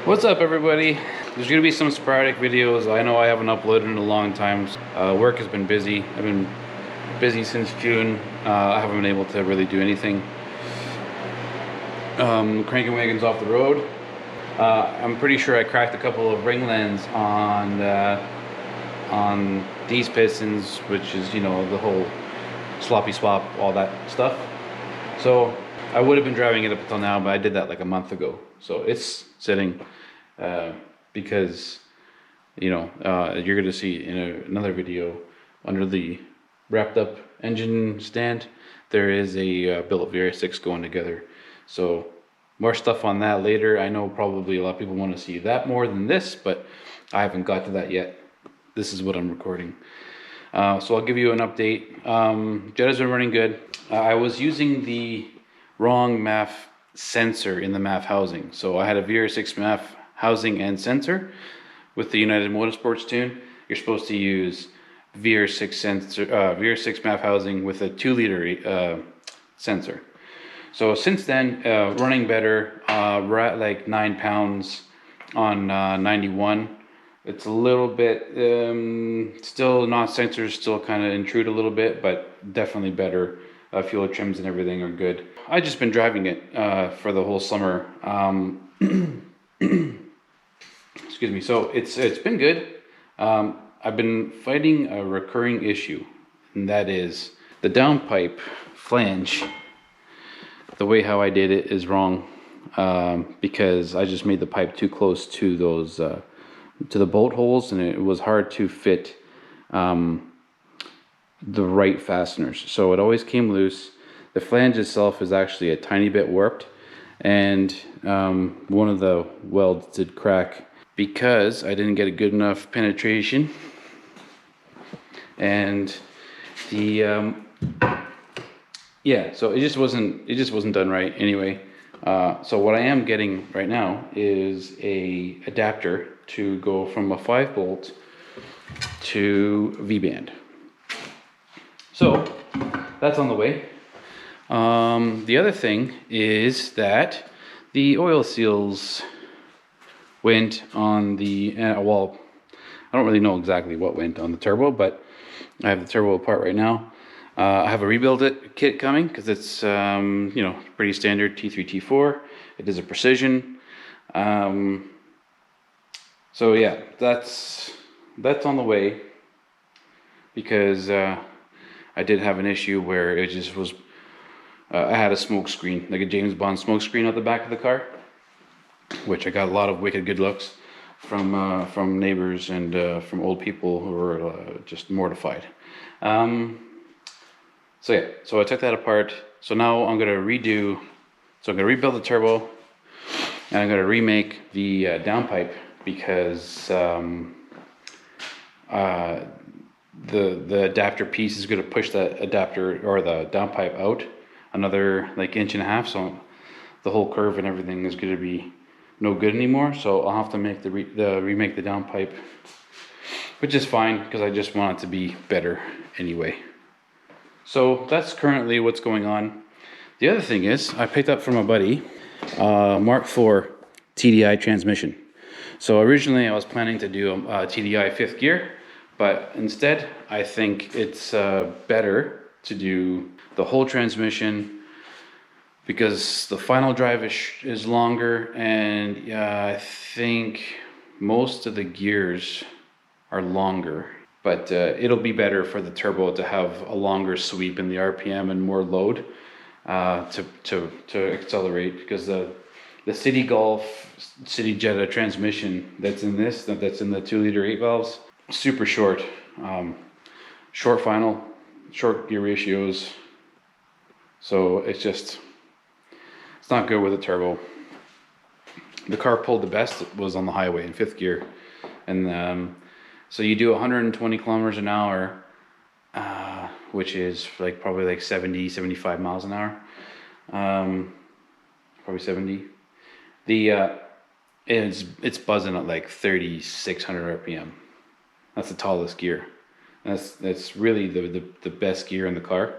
What's up, everybody? There's gonna be some sporadic videos. I know I haven't uploaded in a long time. Work has been busy. I've been busy since June. I haven't been able to really do anything. Cranking Wagon's off the road. I'm pretty sure I cracked a couple of ring lands on these pistons, which is, you know, the whole sloppy swap, all that stuff. So I would have been driving it up until now, but I did that like a month ago. So it's sitting because, you know, you're going to see in another video under the wrapped up engine stand, there is a bill of VR6 going together. So more stuff on that later. I know probably a lot of people want to see that more than this, but I haven't got to that yet. This is what I'm recording. So I'll give you an update. Jetta's been running good. I was using the wrong MAF sensor in the MAF housing. So I had a VR6 MAF housing and sensor with the United Motorsports tune. You're supposed to use VR6 sensor, VR6 MAF housing with a 2-liter sensor. So since then, running better. We're at like 9 pounds on 91. It's a little bit, still not sensors still kind of intrude a little bit, but definitely better. Fuel trims and everything are good. I've just been driving it for the whole summer. Excuse me. So it's been good. I've been fighting a recurring issue, and that is the downpipe flange. The way how I did it is wrong, because I just made the pipe too close to those to the bolt holes, and it was hard to fit the right fasteners. So it always came loose. The flange itself is actually a tiny bit warped, and one of the welds did crack because I didn't get a good enough penetration, and the yeah, so it just wasn't done right anyway. So what I am getting right now is a adapter to go from a 5-bolt to V-band. So that's on the way. The other thing is that the oil seals went on the, well, I don't really know exactly what went on the turbo, but I have the turbo apart right now. I have a rebuild kit coming because it's, you know, pretty standard T3, T4. It is a precision. So yeah, that's on the way, because I did have an issue where it just was, I had a smoke screen, like a James Bond smoke screen at the back of the car, which I got a lot of wicked good looks from neighbors and from old people who were just mortified. So yeah, so I took that apart. So now I'm gonna rebuild the turbo, and I'm gonna remake the downpipe, because the adapter piece is going to push that adapter or the downpipe out another like 1.5 inches, so the whole curve and everything is going to be no good anymore. So I'll have to make remake the downpipe, which is fine because I just want it to be better anyway. So that's currently what's going on. The other thing is I picked up from a buddy Mark IV TDI transmission. So originally I was planning to do a TDI 5th gear, but instead I think it's better to do the whole transmission, because the final drive is longer, and I think most of the gears are longer, but it'll be better for the turbo to have a longer sweep in the RPM and more load. to accelerate, because the City Golf, City Jetta transmission that's in the 2-liter 8 valves, super short, short final, short gear ratios. So it's not good with a turbo. The car pulled the best was on the highway in 5th gear, and so you do 120 kilometers an hour, which is like probably like 70, 75 miles an hour, probably 70. It's buzzing at like 3,600 RPM. That's the tallest gear. And that's really the best gear in the car.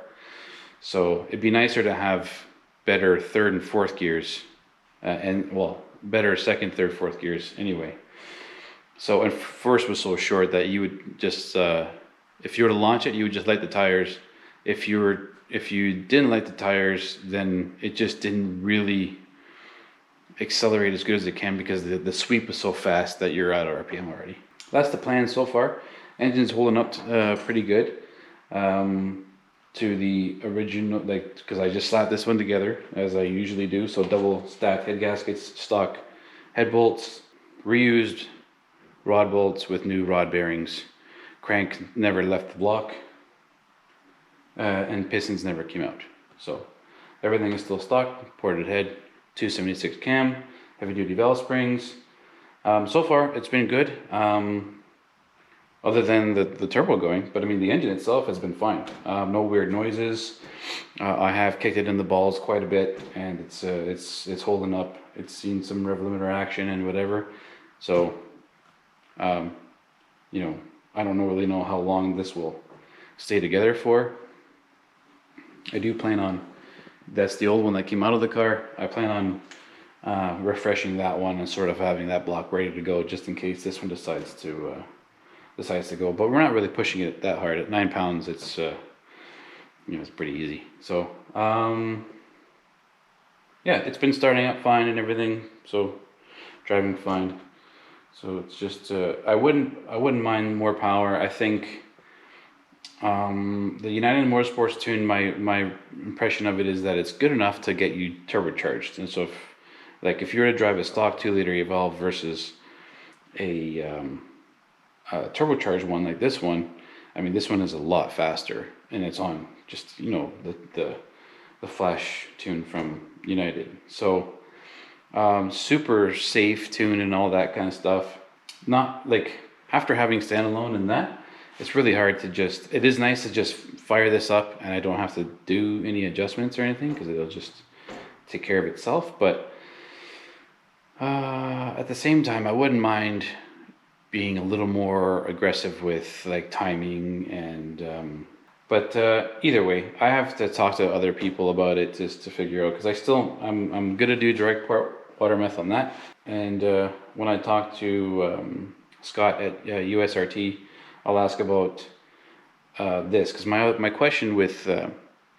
So it'd be nicer to have better 3rd and 4th gears, better 2nd, 3rd, 4th gears anyway. So, and first was so short that you would just, if you were to launch it, you would just light the tires. If you didn't light the tires, then it just didn't really accelerate as good as it can, because the sweep is so fast that you're out of RPM already. That's the plan so far. Engine's holding up pretty good to the original, because I just slapped this one together as I usually do. So double stacked head gaskets, stock head bolts, reused rod bolts with new rod bearings. Crank never left the block, and pistons never came out. So everything is still stock, ported head, 276 cam, heavy duty valve springs. So far it's been good, other than the turbo going, but I mean the engine itself has been fine. No weird noises. I have kicked it in the balls quite a bit, and it's holding up. It's seen some rev limiter action and whatever. So you know, I don't really know how long this will stay together for. I do plan on, that's the old one that came out of the car. I plan on refreshing that one and sort of having that block ready to go, just in case this one decides to go. But we're not really pushing it that hard. At 9 pounds, it's it's pretty easy. So yeah, it's been starting up fine and everything. So driving fine. So it's just I wouldn't mind more power. I think the United Motorsports tune, my impression of it is that it's good enough to get you turbocharged. And so if you were to drive a stock 2-liter e-valve versus a turbocharged one like this one, I mean this one is a lot faster, and it's on just the flash tune from United. So super safe tune and all that kind of stuff. Not like after having standalone and that, it's really hard to just, it is nice to just fire this up and I don't have to do any adjustments or anything, because it'll just take care of itself. But at the same time, I wouldn't mind being a little more aggressive with like timing and but either way, I have to talk to other people about it just to figure out, because I'm gonna do direct water meth on that. And when I talk to Scott at USRT, I'll ask about this, because my question with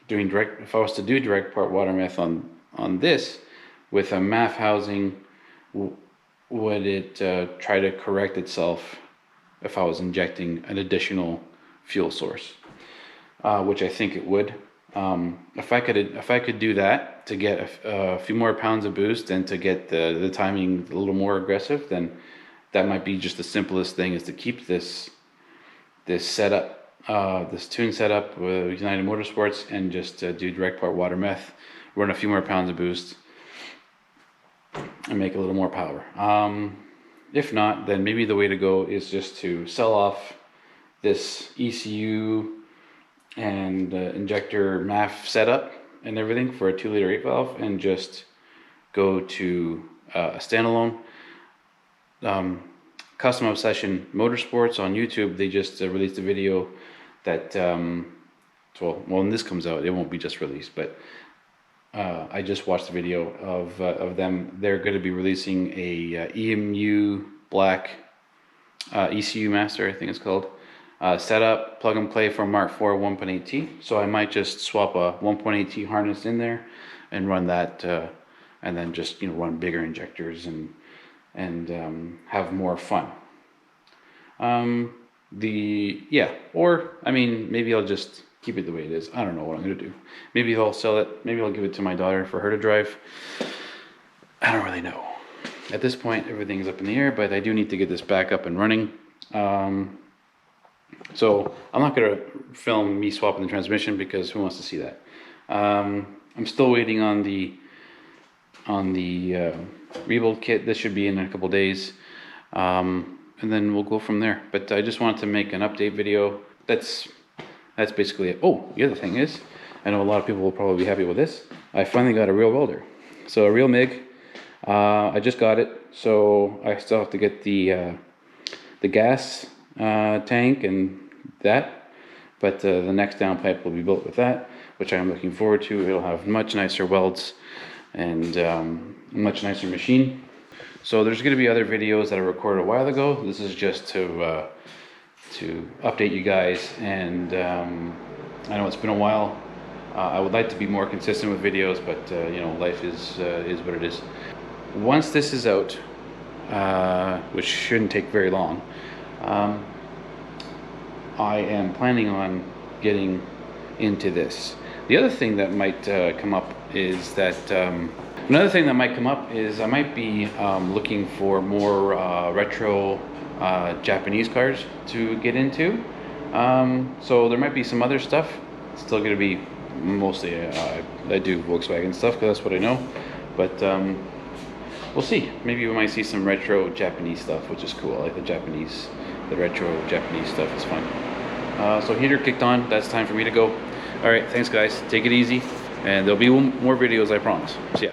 doing direct, if I was to do direct part water meth on this with a MAF housing, would it try to correct itself if I was injecting an additional fuel source? Which I think it would. If I could do that to get a few more pounds of boost and to get the timing a little more aggressive, then that might be just the simplest thing, is to keep this setup, this tune setup with United Motorsports, and just do direct part water meth, run a few more pounds of boost, and make a little more power. If not, then maybe the way to go is just to sell off this ECU and injector MAF setup and everything for a 2-liter 8 valve, and just go to a standalone. Custom Obsession Motorsports on YouTube, they just released a video that well, when this comes out, it won't be just released, but I just watched the video of them. They're going to be releasing a EMU black ECU master, I think it's called, setup, plug and play for Mark IV 1.8T. So I might just swap a 1.8T harness in there and run that, and then just run bigger injectors and have more fun. Or I mean, maybe I'll just keep it the way it is. I don't know what I'm gonna do. Maybe I'll sell it. Maybe I'll give it to my daughter for her to drive. I don't really know. At this point, everything's up in the air, but I do need to get this back up and running. So I'm not gonna film me swapping the transmission because who wants to see that? I'm still waiting on the rebuild kit. This should be in a couple days, and then we'll go from there. But I just wanted to make an update video. That's basically it. Oh, the other thing is, I know a lot of people will probably be happy with this. I finally got a real welder, so a real MIG. I just got it, so I still have to get the gas tank and that, but the next downpipe will be built with that, which I'm looking forward to. It'll have much nicer welds and a much nicer machine. So there's going to be other videos that I recorded a while ago. This is just to update you guys, and I know it's been a while. I would like to be more consistent with videos, but you know, life is what it is. Once this is out, which shouldn't take very long, I am planning on getting into this. The other thing that might come up is that I might be looking for more retro Japanese cars to get into. So there might be some other stuff. It's still going to be mostly I do Volkswagen stuff because that's what I know. But we'll see. Maybe we might see some retro Japanese stuff, which is cool. I like the retro Japanese stuff is fun. So heater kicked on. That's time for me to go. All right, thanks guys. Take it easy, and there'll be more videos, I promise. See ya.